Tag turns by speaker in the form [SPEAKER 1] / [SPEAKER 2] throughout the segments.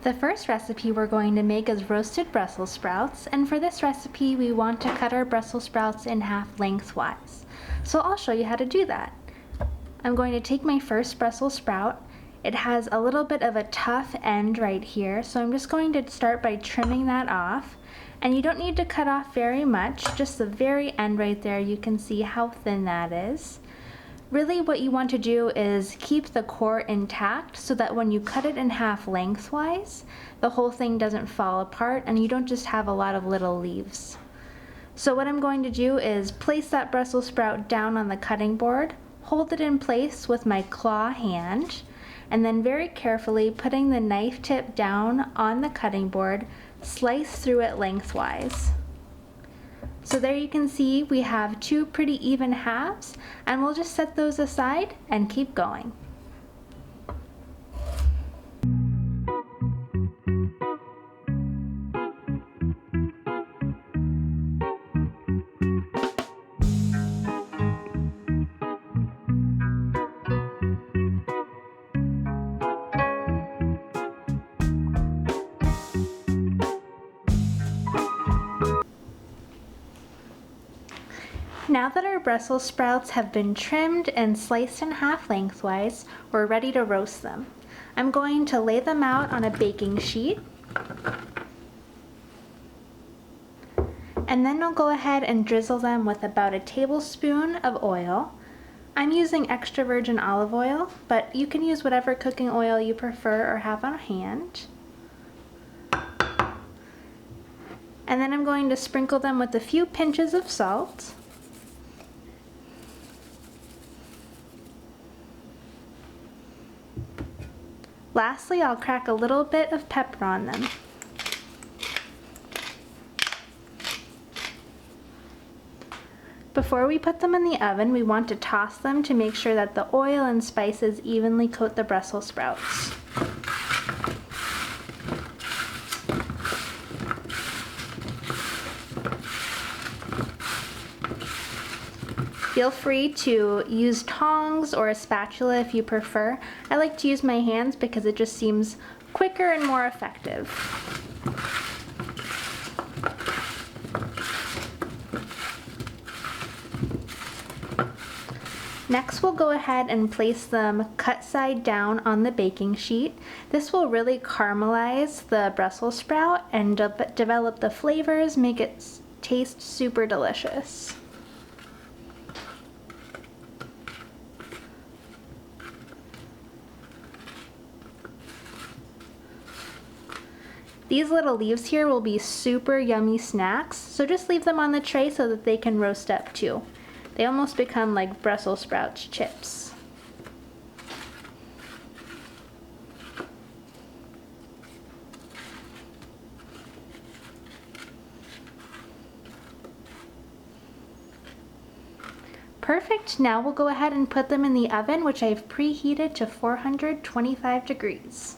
[SPEAKER 1] The first recipe we're going to make is roasted Brussels sprouts, and for this recipe we want to cut our Brussels sprouts in half lengthwise. So I'll show you how to do that. I'm going to take my first Brussels sprout. It has a little bit of a tough end right here, so I'm just going to start by trimming that off. And you don't need to cut off very much, just the very end right there. You can see how thin that is. Really what you want to do is keep the core intact so that when you cut it in half lengthwise, the whole thing doesn't fall apart and you don't just have a lot of little leaves. So what I'm going to do is place that Brussels sprout down on the cutting board, hold it in place with my claw hand, and then very carefully putting the knife tip down on the cutting board, slice through it lengthwise. So there you can see we have two pretty even halves, and we'll just set those aside and keep going. Now that our Brussels sprouts have been trimmed and sliced in half lengthwise, we're ready to roast them. I'm going to lay them out on a baking sheet, and then I'll go ahead and drizzle them with about a tablespoon of oil. I'm using extra virgin olive oil, but you can use whatever cooking oil you prefer or have on hand. And then I'm going to sprinkle them with a few pinches of salt. Lastly, I'll crack a little bit of pepper on them. Before we put them in the oven, we want to toss them to make sure that the oil and spices evenly coat the Brussels sprouts. Feel free to use tongs or a spatula if you prefer. I like to use my hands because it just seems quicker and more effective. Next, we'll go ahead and place them cut side down on the baking sheet. This will really caramelize the Brussels sprout and develop the flavors, make it taste super delicious. These little leaves here will be super yummy snacks, so just leave them on the tray so that they can roast up too. They almost become like Brussels sprouts chips. Perfect, now we'll go ahead and put them in the oven, which I've preheated to 425 degrees.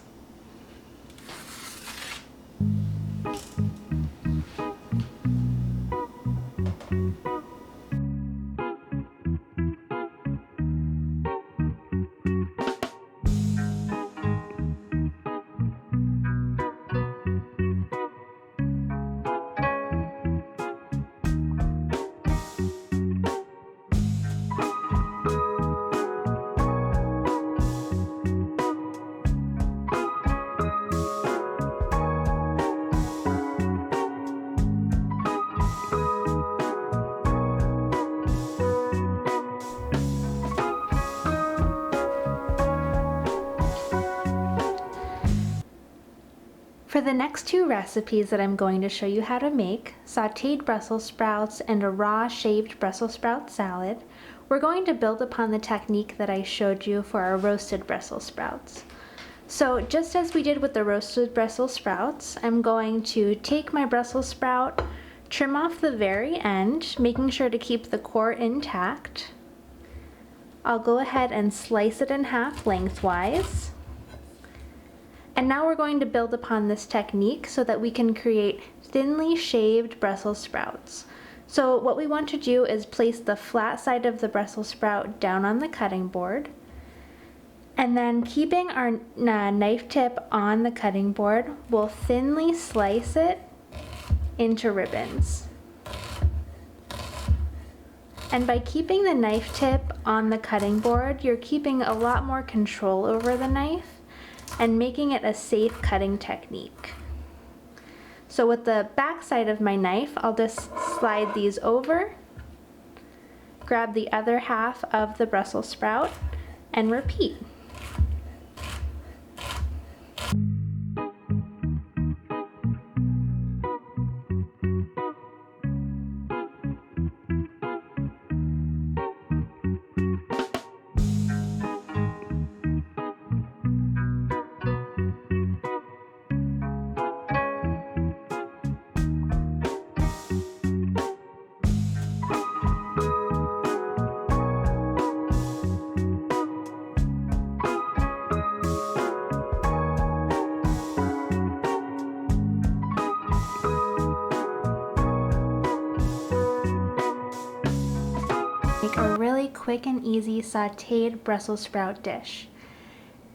[SPEAKER 1] For the next two recipes that I'm going to show you how to make, sauteed Brussels sprouts and a raw shaved Brussels sprout salad, we're going to build upon the technique that I showed you for our roasted Brussels sprouts. So just as we did with the roasted Brussels sprouts, I'm going to take my Brussels sprout, trim off the very end, making sure to keep the core intact. I'll go ahead and slice it in half lengthwise. And now we're going to build upon this technique so that we can create thinly shaved Brussels sprouts. So what we want to do is place the flat side of the Brussels sprout down on the cutting board, And then keeping our knife tip on the cutting board, we'll thinly slice it into ribbons. And by keeping the knife tip on the cutting board, you're keeping a lot more control over the knife and making it a safe cutting technique. So with the back side of my knife, I'll just slide these over, grab the other half of the Brussels sprout, and repeat. Make a really quick and easy sauteed Brussels sprout dish.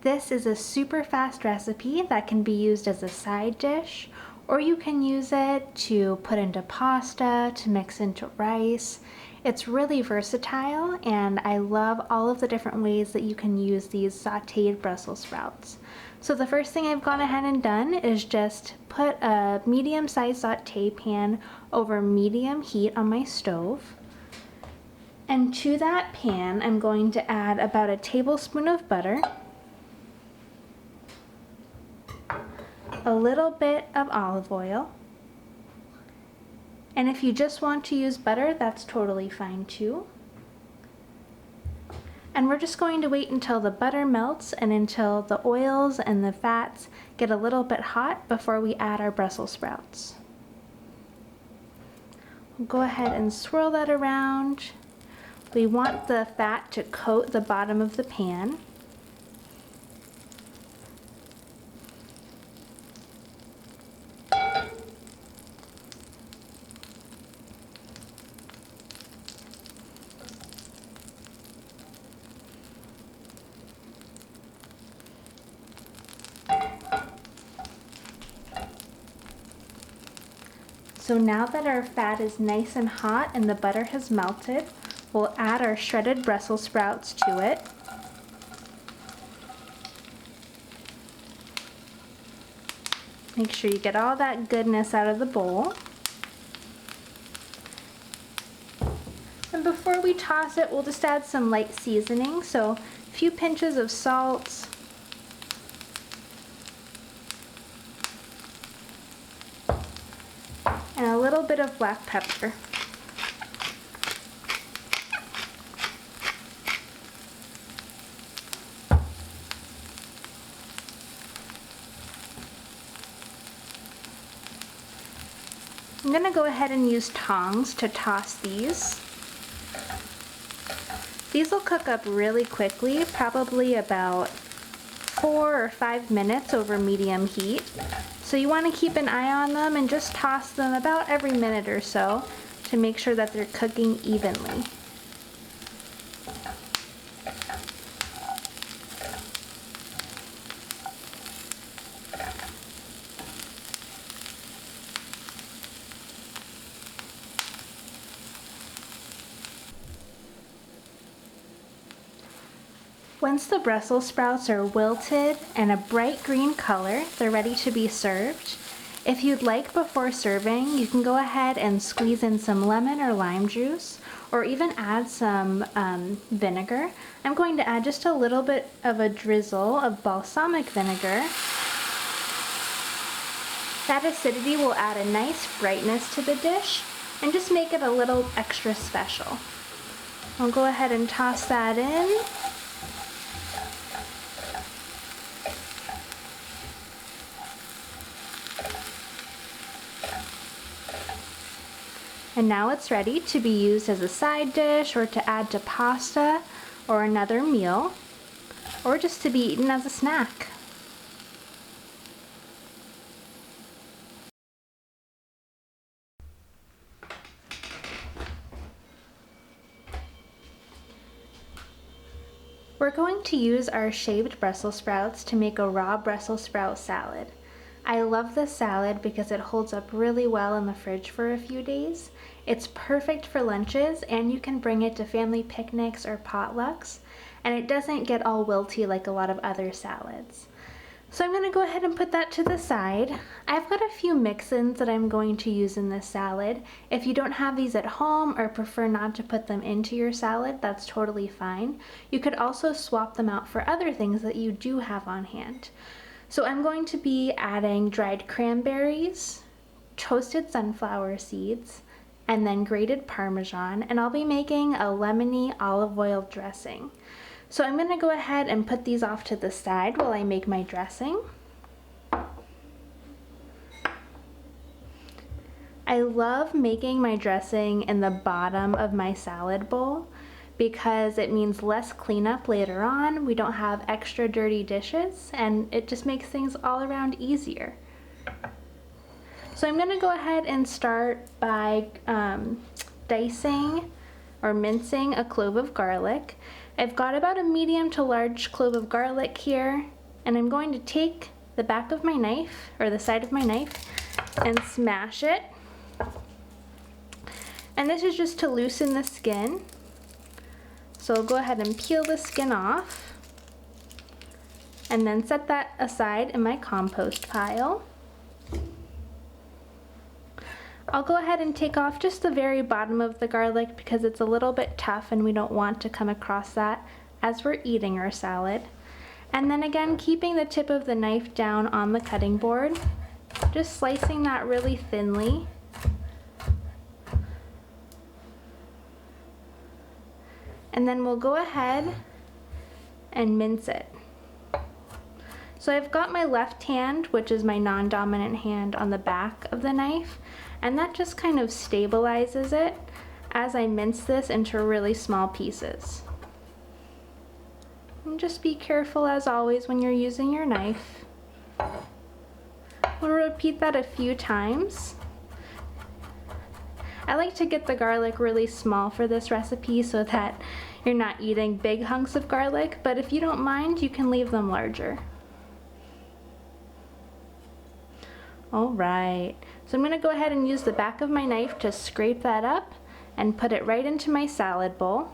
[SPEAKER 1] This is a super fast recipe that can be used as a side dish, or you can use it to put into pasta, to mix into rice. It's really versatile, and I love all of the different ways that you can use these sauteed Brussels sprouts. So the first thing I've gone ahead and done is just put a medium-sized saute pan over medium heat on my stove. And to that pan, I'm going to add about a tablespoon of butter, a little bit of olive oil, and if you just want to use butter, that's totally fine too. And we're just going to wait until the butter melts and until the oils and the fats get a little bit hot before we add our Brussels sprouts. We'll go ahead and swirl that around. We want the fat to coat the bottom of the pan. So now that our fat is nice and hot and the butter has melted, we'll add our shredded Brussels sprouts to it. Make sure you get all that goodness out of the bowl. And before we toss it, we'll just add some light seasoning. So a few pinches of salt, and a little bit of black pepper. I'm going to go ahead and use tongs to toss these. These will cook up really quickly, probably about 4 or 5 minutes over medium heat. So you want to keep an eye on them and just toss them about every minute or so to make sure that they're cooking evenly. Once the Brussels sprouts are wilted and a bright green color, they're ready to be served. If you'd like, before serving, you can go ahead and squeeze in some lemon or lime juice, or even add some vinegar. I'm going to add just a little bit of a drizzle of balsamic vinegar. That acidity will add a nice brightness to the dish and just make it a little extra special. I'll go ahead and toss that in. And now it's ready to be used as a side dish, or to add to pasta or another meal, or just to be eaten as a snack. We're going to use our shaved Brussels sprouts to make a raw Brussels sprout salad. I love this salad because it holds up really well in the fridge for a few days. It's perfect for lunches, and you can bring it to family picnics or potlucks, and it doesn't get all wilty like a lot of other salads. So I'm going to go ahead and put that to the side. I've got a few mix-ins that I'm going to use in this salad. If you don't have these at home or prefer not to put them into your salad, that's totally fine. You could also swap them out for other things that you do have on hand. So I'm going to be adding dried cranberries, toasted sunflower seeds, and then grated Parmesan, and I'll be making a lemony olive oil dressing. So I'm going to go ahead and put these off to the side while I make my dressing. I love making my dressing in the bottom of my salad bowl because it means less cleanup later on. We don't have extra dirty dishes, and it just makes things all around easier. So I'm going to go ahead and start by dicing or mincing a clove of garlic. I've got about a medium to large clove of garlic here, and I'm going to take the back of my knife, or the side of my knife, and smash it. And this is just to loosen the skin. So I'll go ahead and peel the skin off, and then set that aside in my compost pile. I'll go ahead and take off just the very bottom of the garlic because it's a little bit tough and we don't want to come across that as we're eating our salad. And then again, keeping the tip of the knife down on the cutting board, just slicing that really thinly. And then we'll go ahead and mince it. So I've got my left hand, which is my non-dominant hand, on the back of the knife, and that just kind of stabilizes it as I mince this into really small pieces. And just be careful as always when you're using your knife. We'll repeat that a few times. I like to get the garlic really small for this recipe so that you're not eating big hunks of garlic, but if you don't mind, you can leave them larger. Alright, so I'm going to go ahead and use the back of my knife to scrape that up and put it right into my salad bowl.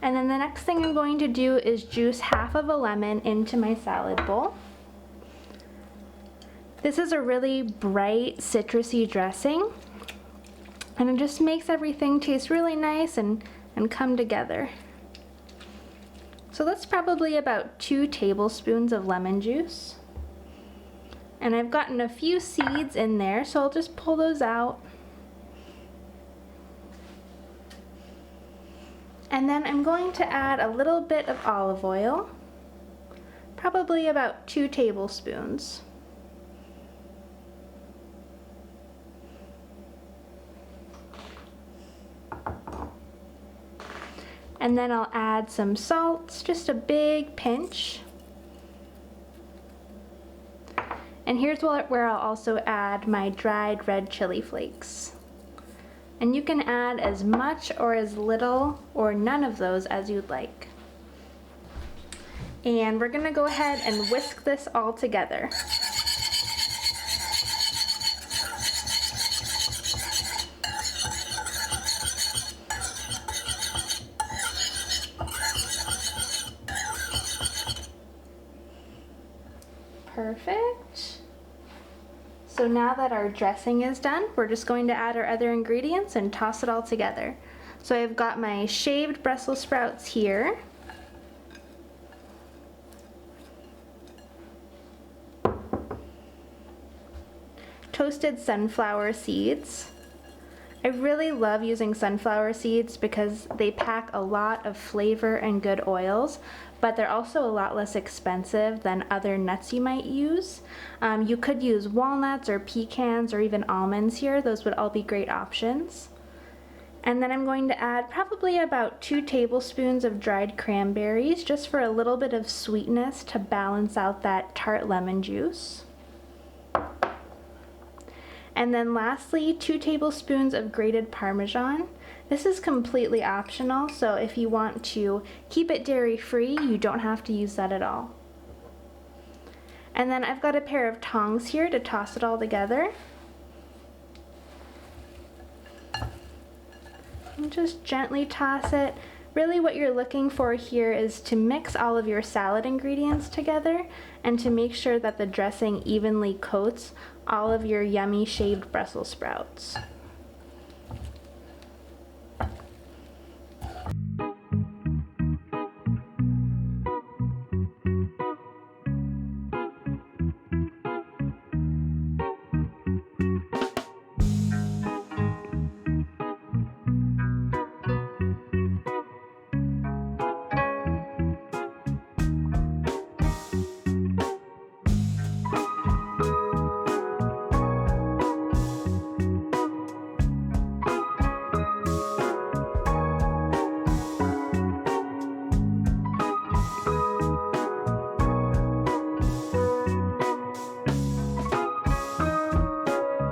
[SPEAKER 1] And then the next thing I'm going to do is juice half of a lemon into my salad bowl. This is a really bright citrusy dressing, and it just makes everything taste really nice and come together. So that's probably about 2 tablespoons of lemon juice. And I've gotten a few seeds in there, so I'll just pull those out. And then I'm going to add a little bit of olive oil, probably about 2 tablespoons. And then I'll add some salt, just a big pinch. And here's where I'll also add my dried red chili flakes. And you can add as much or as little or none of those as you'd like. And we're gonna go ahead and whisk this all together. Perfect. So now that our dressing is done, we're just going to add our other ingredients and toss it all together. So I've got my shaved Brussels sprouts here. Toasted sunflower seeds. I really love using sunflower seeds because they pack a lot of flavor and good oils, but they're also a lot less expensive than other nuts you might use. You could use walnuts or pecans or even almonds here. Those would all be great options. And then I'm going to add probably about 2 tablespoons of dried cranberries just for a little bit of sweetness to balance out that tart lemon juice. And then lastly, 2 tablespoons of grated Parmesan. This is completely optional, so if you want to keep it dairy-free, you don't have to use that at all. And then I've got a pair of tongs here to toss it all together. And just gently toss it. Really what you're looking for here is to mix all of your salad ingredients together and to make sure that the dressing evenly coats all of your yummy shaved Brussels sprouts.